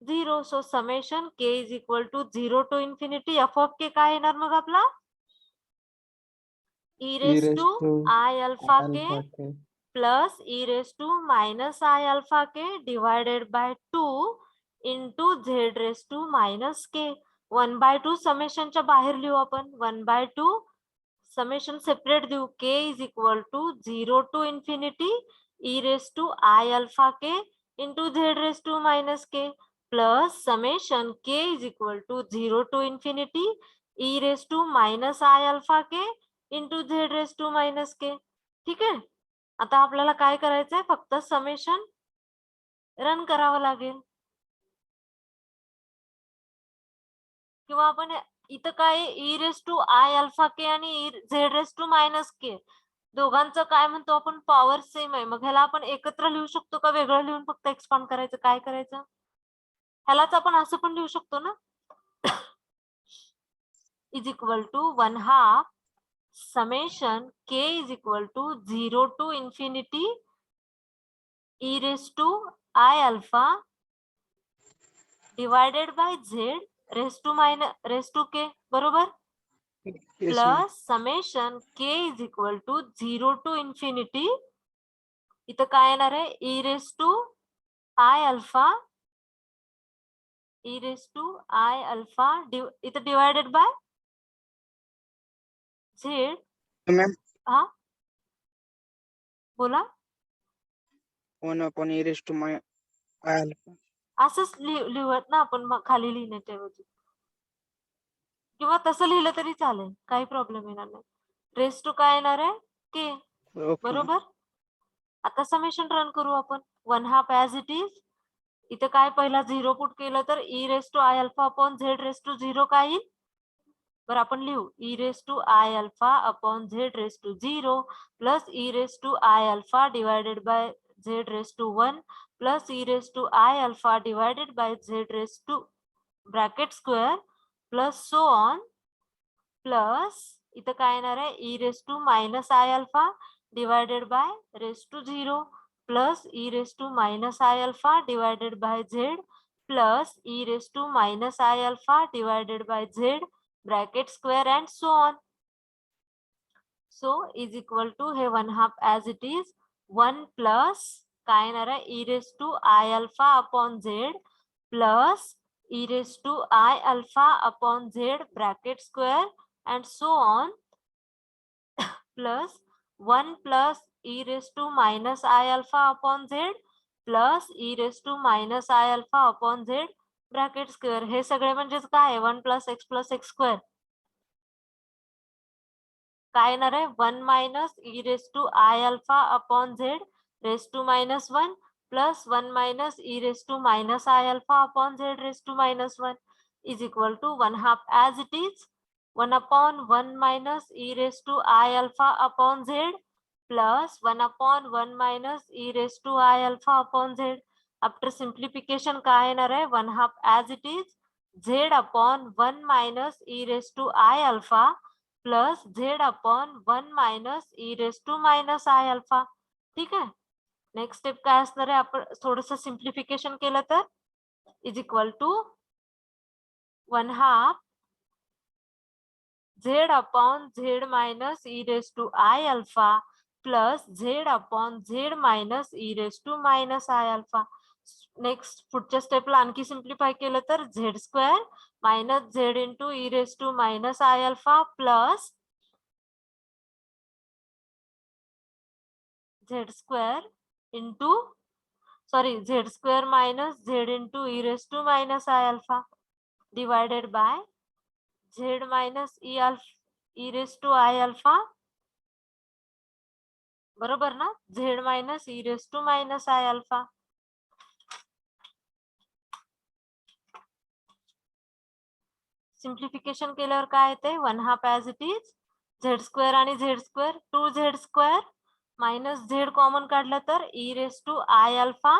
0. So summation k is equal to 0 to infinity f of k काय येणार मग आपला? e raised to I alpha k plus e raised to minus I alpha k divided by 2 into z raised to minus k. 1/2 समेशनच्या बाहेर लिहू आपण. 1/2 समेशन सेपरेट देऊ. k is equal to 0 to infinity e raised to I alpha k into z raised to minus k plus summation k is equal to 0 to infinity e raised to minus I alpha k into z raised to minus k. ठीक आहे, आता आपल्याला काय करायचंय? फक्त समेशन रन करावं लागेल. किंवा आपण इथं काय e raised to I alpha k आणि z raised to minus k दोघांचं काय म्हणतो आपण? पॉवर सेम आहे. मग ह्याला आपण एकत्र लिहू शकतो का वेगळं लिहून फक्त एक्सपांड करायचं? काय करायचं? ह्यालाच आपण असं पण लिहू शकतो ना, is equal to 1/2 summation k is equal to 0 to infinity e raised to I alpha divided by z raised to minus raised to k. बरोबर? Yes ma'am. Plus summation k is equal to 0 to infinity इथं काय येणार आहे? e raised to I alpha e raised to I alpha इथं divided by z. मॅम हा बोला. 1 upon e raised to my I alpha. असंच लिहूयात ना आपण खाली लिहिण्याच्या ऐवजी, किंवा तसं लिहिलं तरी चालेल, काही प्रॉब्लेम येणार नाही. रेस टू काय येणार आहे के, Okay. बरोबर. आता समेशन रन करू आपण. 1/2 ऍज इट इज. इथे काय पहिला 0 पुट केलं तर E raise to I alpha upon z raise to 0 काय येईल. बरं आपण लिहू e raise to I alpha upon z raise to 0 plus e raise to I alpha divided by z raise to 1 plus e raise to I alpha divided by z raise to bracket square plus so on plus इथं काय येणार आहे e raise to minus I alpha divided bye race to 0 plus e raise to minus I alpha divided by z plus e raise to minus I alpha divided by z bracket square and so on. So is equal to हे 1/2 ऍज इट इज 1 प्लस काय येणार आहे e raise to I alpha upon z plus e raise to I alpha upon z bracket square and so on plus 1 plus e raised to minus I alpha upon z plus e raised to minus I alpha upon z bracket square. हे सगळे म्हणजेच काय 1 plus x square काय येणार आहे 1 minus e raised to I alpha upon z raised to minus 1 plus 1 minus e raised to minus I alpha upon z raised to minus 1 is equal to 1/2 as it is 1 upon 1 minus e raised to I alpha upon z plus 1 upon 1 minus e raised to I alpha upon z. After simplification काय येणार आहे 1/2 as it is z upon 1 minus e raised to I alpha plus z upon 1 minus E raise to minus I alpha. ठीक आहे. नेक्स्ट स्टेप काय असणार आहे आपण थोडस सिम्प्लिफिकेशन केलं तर is equal to 1/2 z upon z minus E raise to I alpha plus z upon z minus E raise to minus I alpha. Next पुढच्या स्टेपला आणखी सिम्प्लिफाय केलं तर z square minus z into e raise to minus I alpha plus z square into Z square minus z into e raise to minus I alpha divided by z minus E raise to I alpha, बरोबर ना. Z minus E raise to minus I alpha. Simplification केल्यावर काय येते 1/2 as it is Z square आणि Z square 2 Z square minus Z common काढलं तर E raise to I alpha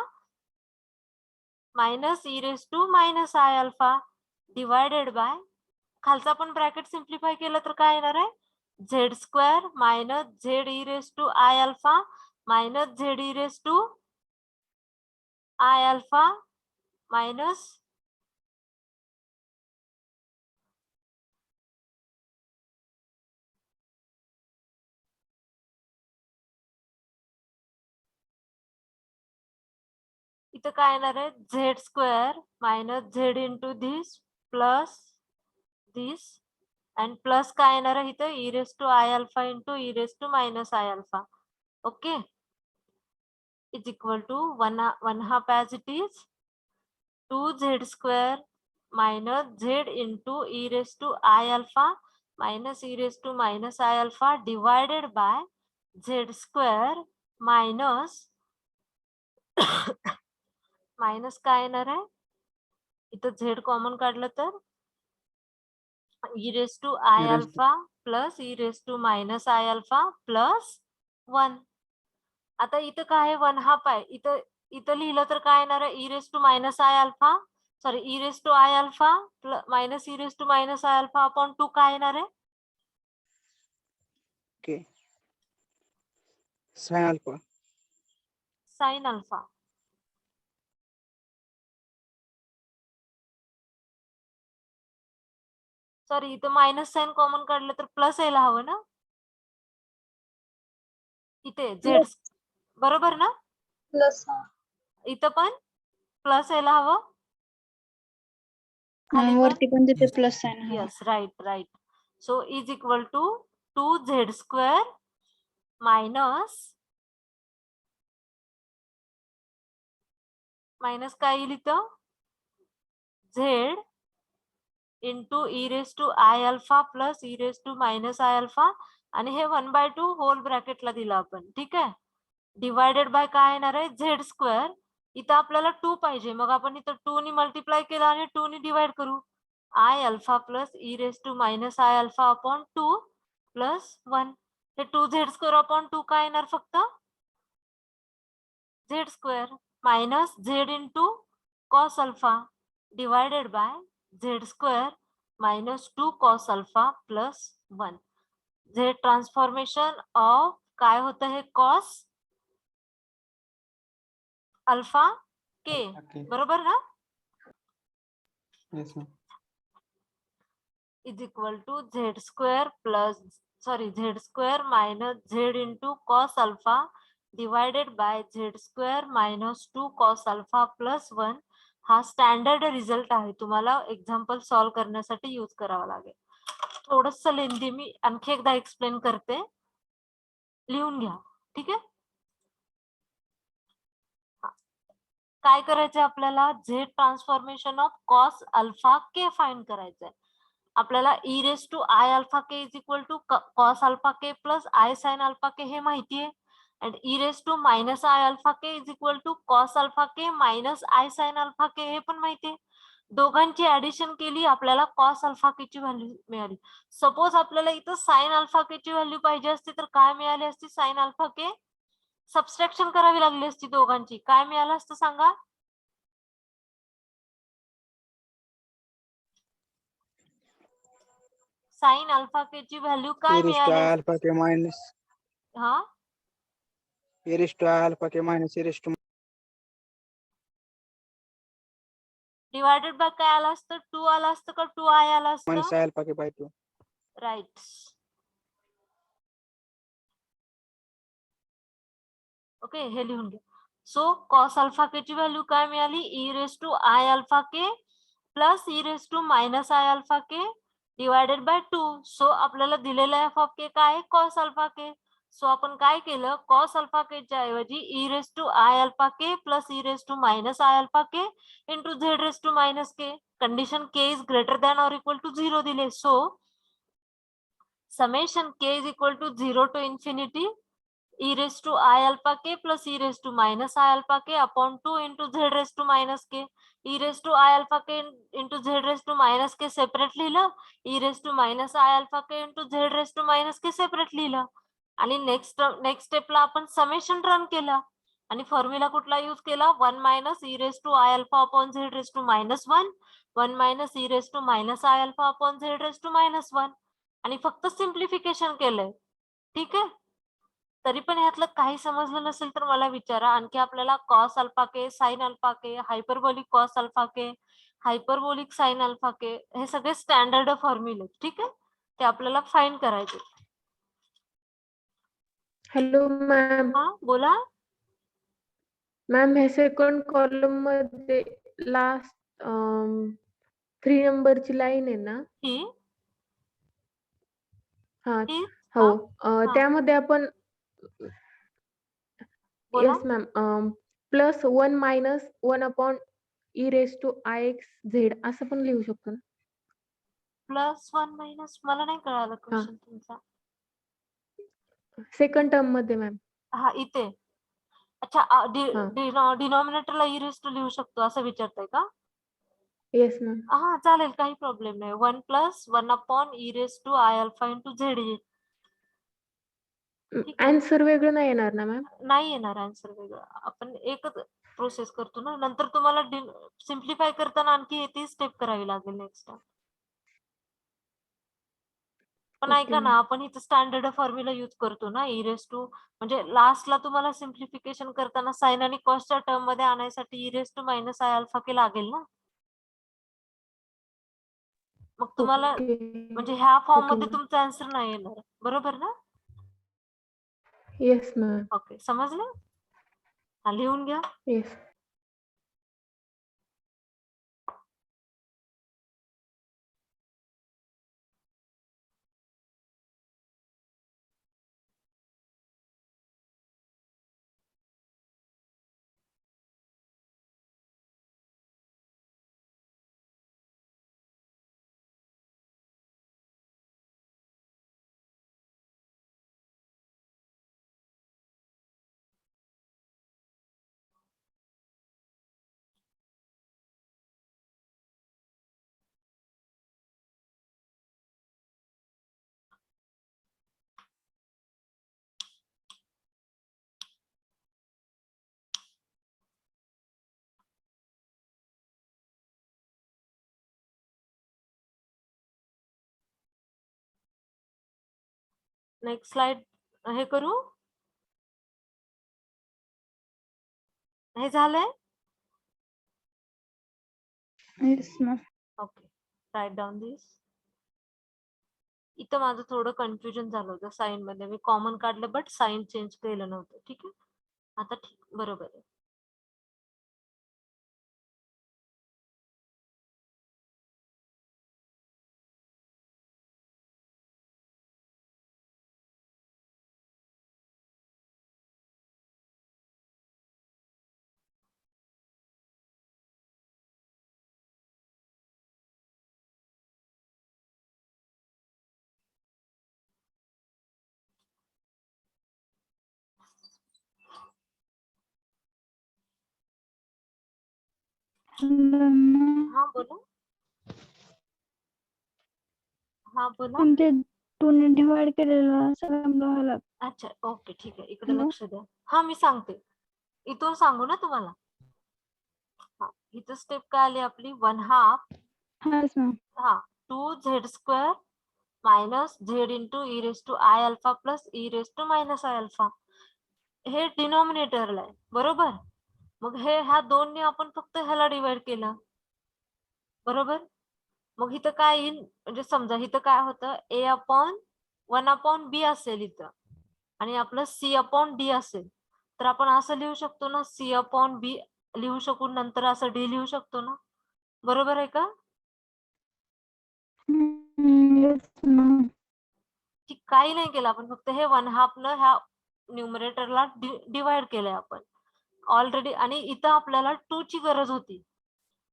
minus E raise to minus I alpha divided by खालचा पण ब्रॅकेट सिम्प्लिफाय केलं तर काय येणार आहे Z square minus Z E raise to I alpha minus Z E raise to I alpha minus इथं काय येणार आहे Z square minus z into this plus this and plus काय येणार आहे इथं e raise to I alpha into e raise to minus I alpha. Okay is equal to 1/2 as it is 2 Z square minus z into e raise to I alpha minus E raise to minus I alpha divided by z square minus minus काय येणार आहे इथं झेड कॉमन काढलं तर E raise to I alpha plus e raise to minus I alpha plus 1. आता इथं काय 1/2 आहे इथं लिहिलं तर काय येणार आहे e raise to minus I alpha e raise to I alpha minus E raise to minus I alpha upon 2 काय येणार आहे Okay. Sin alpha. Sine alpha. Sorry इथं मायनस साइन कॉमन काढलं तर प्लस यायला हवं ना इथे झेड, बरोबर ना. प्लस इथं पण प्लस यायला हवं खाली पण वरती पण तिथे Yes. प्लस साइन हवा. Yes right so is equal to 2z square minus काय येईल इथं z into e raise to I alpha plus e raise to minus I alpha आणि हे 1/2 होल ब्रॅकेटला दिलं आपण ठीक आहे डिवायडेड बाय काय येणार आहे झेड स्क्वेअर इथं आपल्याला 2 पाहिजे मग आपण इथं 2 ने मल्टिप्लाय केलं आणि 2 ने डिवाइड करू i alpha plus e raise to minus I alpha upon 2 plus 1 हे 2z स्क्वेअर अपॉन 2 काय येणार फक्त z square minus z into cos alpha divided by z square minus 2 cos alpha plus 1 z transformation of काय होतं हे कॉस अल्फा के Okay. बरोबर ना Yes, ma'am. Is equal to z square plus z square minus z into cos alpha divided by z square minus 2 cos alpha plus 1 हा स्टँडर्ड रिझल्ट आहे तुम्हाला एक्झाम्पल सॉल्व्ह करण्यासाठी यूज करावा लागेल थोडस लेंदी मी आणखी एकदा एक्सप्लेन करते लिहून घ्या ठीक आहे काय करायचंय आपल्याला Z transformation of cos alpha K find करायचंय आपल्याला E raise to I alpha K is equal to cos alpha K plus I sine alpha K हे माहितीये and E raise to minus I alpha K is equal to cos alpha K minus I sine alpha K हे पण माहितीये दोघांची ऍडिशन केली आपल्याला कॉस अल्फा के ची व्हॅल्यू मिळाली सपोज आपल्याला इथं साइन अल्फा के ची व्हॅल्यू पाहिजे असती तर काय मिळाली असती साइन अल्फा के सबस्ट्रॅक्शन करावी लागली असती दोघांची काय मिळालं असतं सांगा साइन अल्फा के ची व्हॅल्यू काय ए रेस टू मिळाली आय असती? अल्फा के मायनस हा A raise to I alpha K minus A raise to divided by काय आलं असतं 2 आलं असतं का 2i आलं मायनस असतं i alpha k by 2. Right okay हे लिहून घ्या सो कॉस अल्फा के ची व्हॅल्यू काय मिळाली e raise to I alpha K plus e raise to minus I alpha k divided by 2 so आपल्याला दिलेला एफ ऑफ के काय कॉस अल्फा के सो आपण काय केलं कॉस अल्फा के च्या ऐवजी e raise to I alpha K plus e raise to minus I alpha k into z raise to minus k condition k is greater than or equal to 0 दिले so summation k is equal to 0 to infinity e raised to I alpha k plus e raised to minus I alpha k upon 2 into z raised to minus k e raised to I alpha k into z raised to minus k separate लिहिलं e raised to minus I alpha k into z raised to minus k separate लिहिलं आणि नेक्स्ट स्टेपला आपण समेशन रन केलं आणि फॉर्म्युला कुठला यूज केला 1 minus E raise to I alpha upon z raise to minus 1 minus E raise to minus I alpha upon z raise to minus 1 आणि फक्त सिम्प्लिफिकेशन केलंय ठीक आहे तरी पण यातलं काही समजलं नसेल तर मला विचारा आणखी आपल्याला कॉस अल्फा के साइन अल्फा के हायपरबोलिक कॉस अल्फा के हायपरबोलिक साइन अल्फा के हे सगळे स्टँडर्ड फॉर्म्युले ठीक आहे ते आपल्याला फाइंड करायचे हॅलो मॅम हा बोला मॅम हे सेकंड कॉलम मध्ये लास्ट 3 नंबरची लाईन आहे ना ही हा ही हो हा. त्यामध्ये आपण बोला yes ma'am plus 1 minus 1 upon e raise to i x z असं पण लिहू शकतो ना प्लस 1 मायनस मला नाही कळालं क्वेश्चन तुमचा सेकंड टर्म मध्ये मॅम हा इथे अच्छा डिनॉमिनेटरला ई रेस टू लिहू शकतो असं विचारताय का येस मॅम हा चालेल काही प्रॉब्लेम नाही 1 plus 1 upon e raise to I alpha into z ठीक आहे. आन्सर वेगळं नाही येणार ना मॅम नाही येणार आन्सर वेगळं आपण एकच प्रोसेस करतो ना नंतर तुम्हाला सिम्प्लिफाय करताना आणखी ती स्टेप करावी लागेल नेक्स्ट टाइम पण Okay, ऐका ना आपण इथं स्टँडर्ड फॉर्म्युला यूज करतो ना ई रेस टू म्हणजे लास्टला तुम्हाला सिम्प्लिफिकेशन करताना साइन आणि कॉसच्या टर्म मध्ये आणायसाठी E raise to minus I alpha K लागेल ना मग तुम्हाला Okay. म्हणजे ह्या फॉर्म Okay, मध्ये ma'am. तुमचा आन्सर नाही येणार बरोबर ना येस मॅम ओके समजलं हा लिहून घ्या येस नेक्स्ट स्लाइड हे करू. हे झालंय. Yes, ma'am. Okay, write down this. इथं माझं थोडं कन्फ्युजन झालं होतं साइन मध्ये. मी कॉमन काढलं बट साइन चेंज केलं नव्हतं. ठीक आहे, आता ठीक बरोबर आहे. हा बोला. हा बोला. ते 2 ने डिवाइड केलेलं सगळं व्हायला. अच्छा, ओके, ठीक आहे. इकडे हॅलो? लक्ष द्या. हा मी सांगते, इथून सांगू ना तुम्हाला. हा, इथं स्टेप काय आली आपली 1/2. Yes, ma'am. हा, 2z² minus z into e raise to I alpha plus e raise to minus I alpha. हे डिनॉमिनेटरला आहे बरोबर. मग हे ह्या दोनने आपण फक्त ह्याला डिवाइड केलं बरोबर. मग इथं काय येईल, म्हणजे समजा इथं काय होतं, a/1/b असेल इथं आणि आपलं c/d असेल. तर आपण असं लिहू शकतो ना, c/b लिहू शकून नंतर असं d लिहू शकतो ना, बरोबर आहे का? Yes, ma'am. की काही नाही केलं आपण, फक्त हे 1/2 न ह्या न्यूमरेटरला डिवाइड केलंय आपण ऑलरेडी. आणि इथं आपल्याला 2 ची गरज होती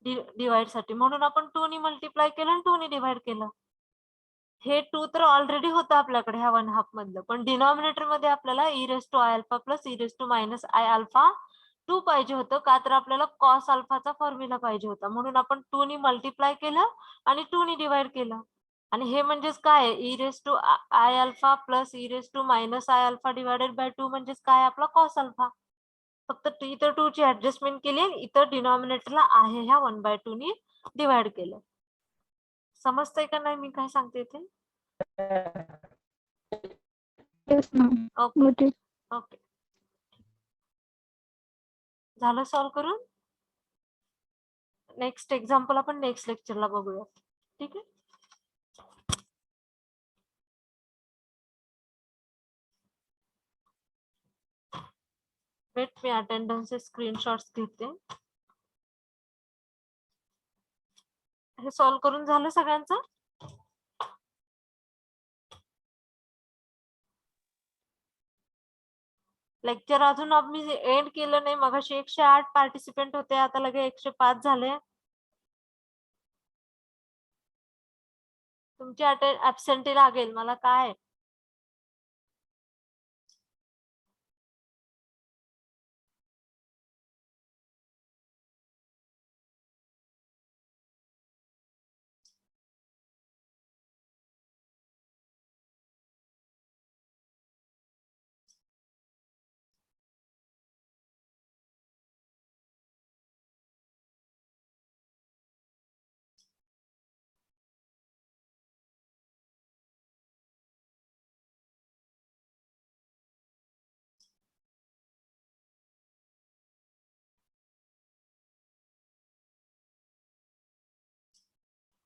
डिवाइड साठी, म्हणून आपण 2 ने मल्टिप्लाय केलं आणि 2 ने डिवाइड केलं. हे 2 तर ऑलरेडी होतं आपल्याकडे ह्या 1/2 मधलं, पण डिनॉमिनेटर मध्ये आपल्याला E raise to I alpha plus e raise to minus I alpha 2 पाहिजे होतं. का तर आपल्याला कॉस अल्फाचा फॉर्म्युला पाहिजे होता, म्हणून आपण 2 ने मल्टिप्लाय केलं आणि 2 ने डिवाइड केलं. आणि हे म्हणजेच काय, e raise to I alpha plus e raise to minus I alpha divided by 2 म्हणजेच काय, आपला कॉस अल्फा. फक्त इथं 2 ची ऍडजस्टमेंट केली आणि इथं डिनॉमिनेटरला आहे ह्या 1/2 ने डिवाइड केलं. समजतंय का नाही मी काय सांगते ते? Yes, ma'am. Okay Got it. Okay, झालं सॉल्व करून. नेक्स्ट एक्झाम्पल आपण नेक्स्ट लेक्चरला बघूया. ठीक आहे. वेट, मी अटेंडन्सचे स्क्रीनशॉट्स घेते. हे सॉल्व करून झालं सगळ्यांचं. लेक्चर अजून आम्ही एंड केलं नाही. मगाशी 108 पार्टिसिपेंट होते, आता लगे 105 झाले. तुमची ऍबसेंटी लागेल मला काय.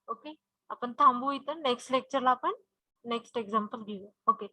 ओके, आपण थांबू इथं. नेक्स्ट लेक्चरला आपण नेक्स्ट एक्झाम्पल घेऊया. ओके.